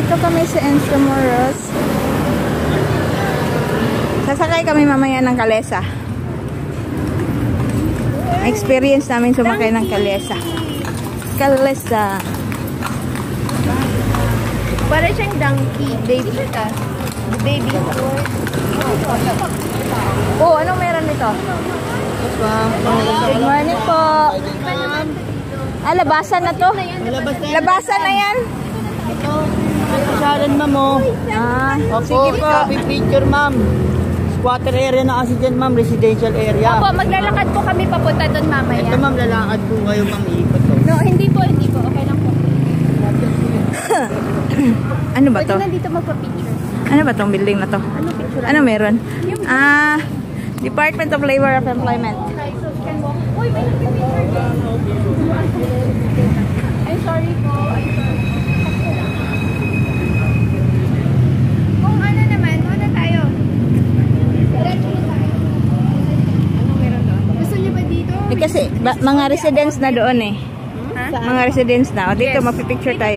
Dito kami sa Intramuros. Sasakay kami mamaya ng Kalesa. Experience namin sumakay ng Kalesa. Kalesa. Para siyang donkey, baby ka. Baby. Oh, anong meron nito? Good morning po. Ah, labasan na to? Labasan na yan? Ito, pasyalan ma'am o. Sige po. Copy picture ma'am. Squatter area na kasi dyan ma'am, residential area. Opo, maglalakad po kami papunta doon mamaya. Ito ma'am, lalakad po kayo ma'am, iikot po. No, hindi po. Okay lang po. Ano ba to? Pwede na dito magpa-picture. Ano ba tong building na to? Ano picture? Ano meron? Department of Labor of Employment. Okay, so can walk. Uy, may picture. I'm sorry po. Kung ano naman, muna tayo. Diretso na tayo. Anong meron doon? Gusto niyo ba dito? Kasi mga residents na doon eh. Ha? Mga residents na. O, dito Yes. mapipicture tayo.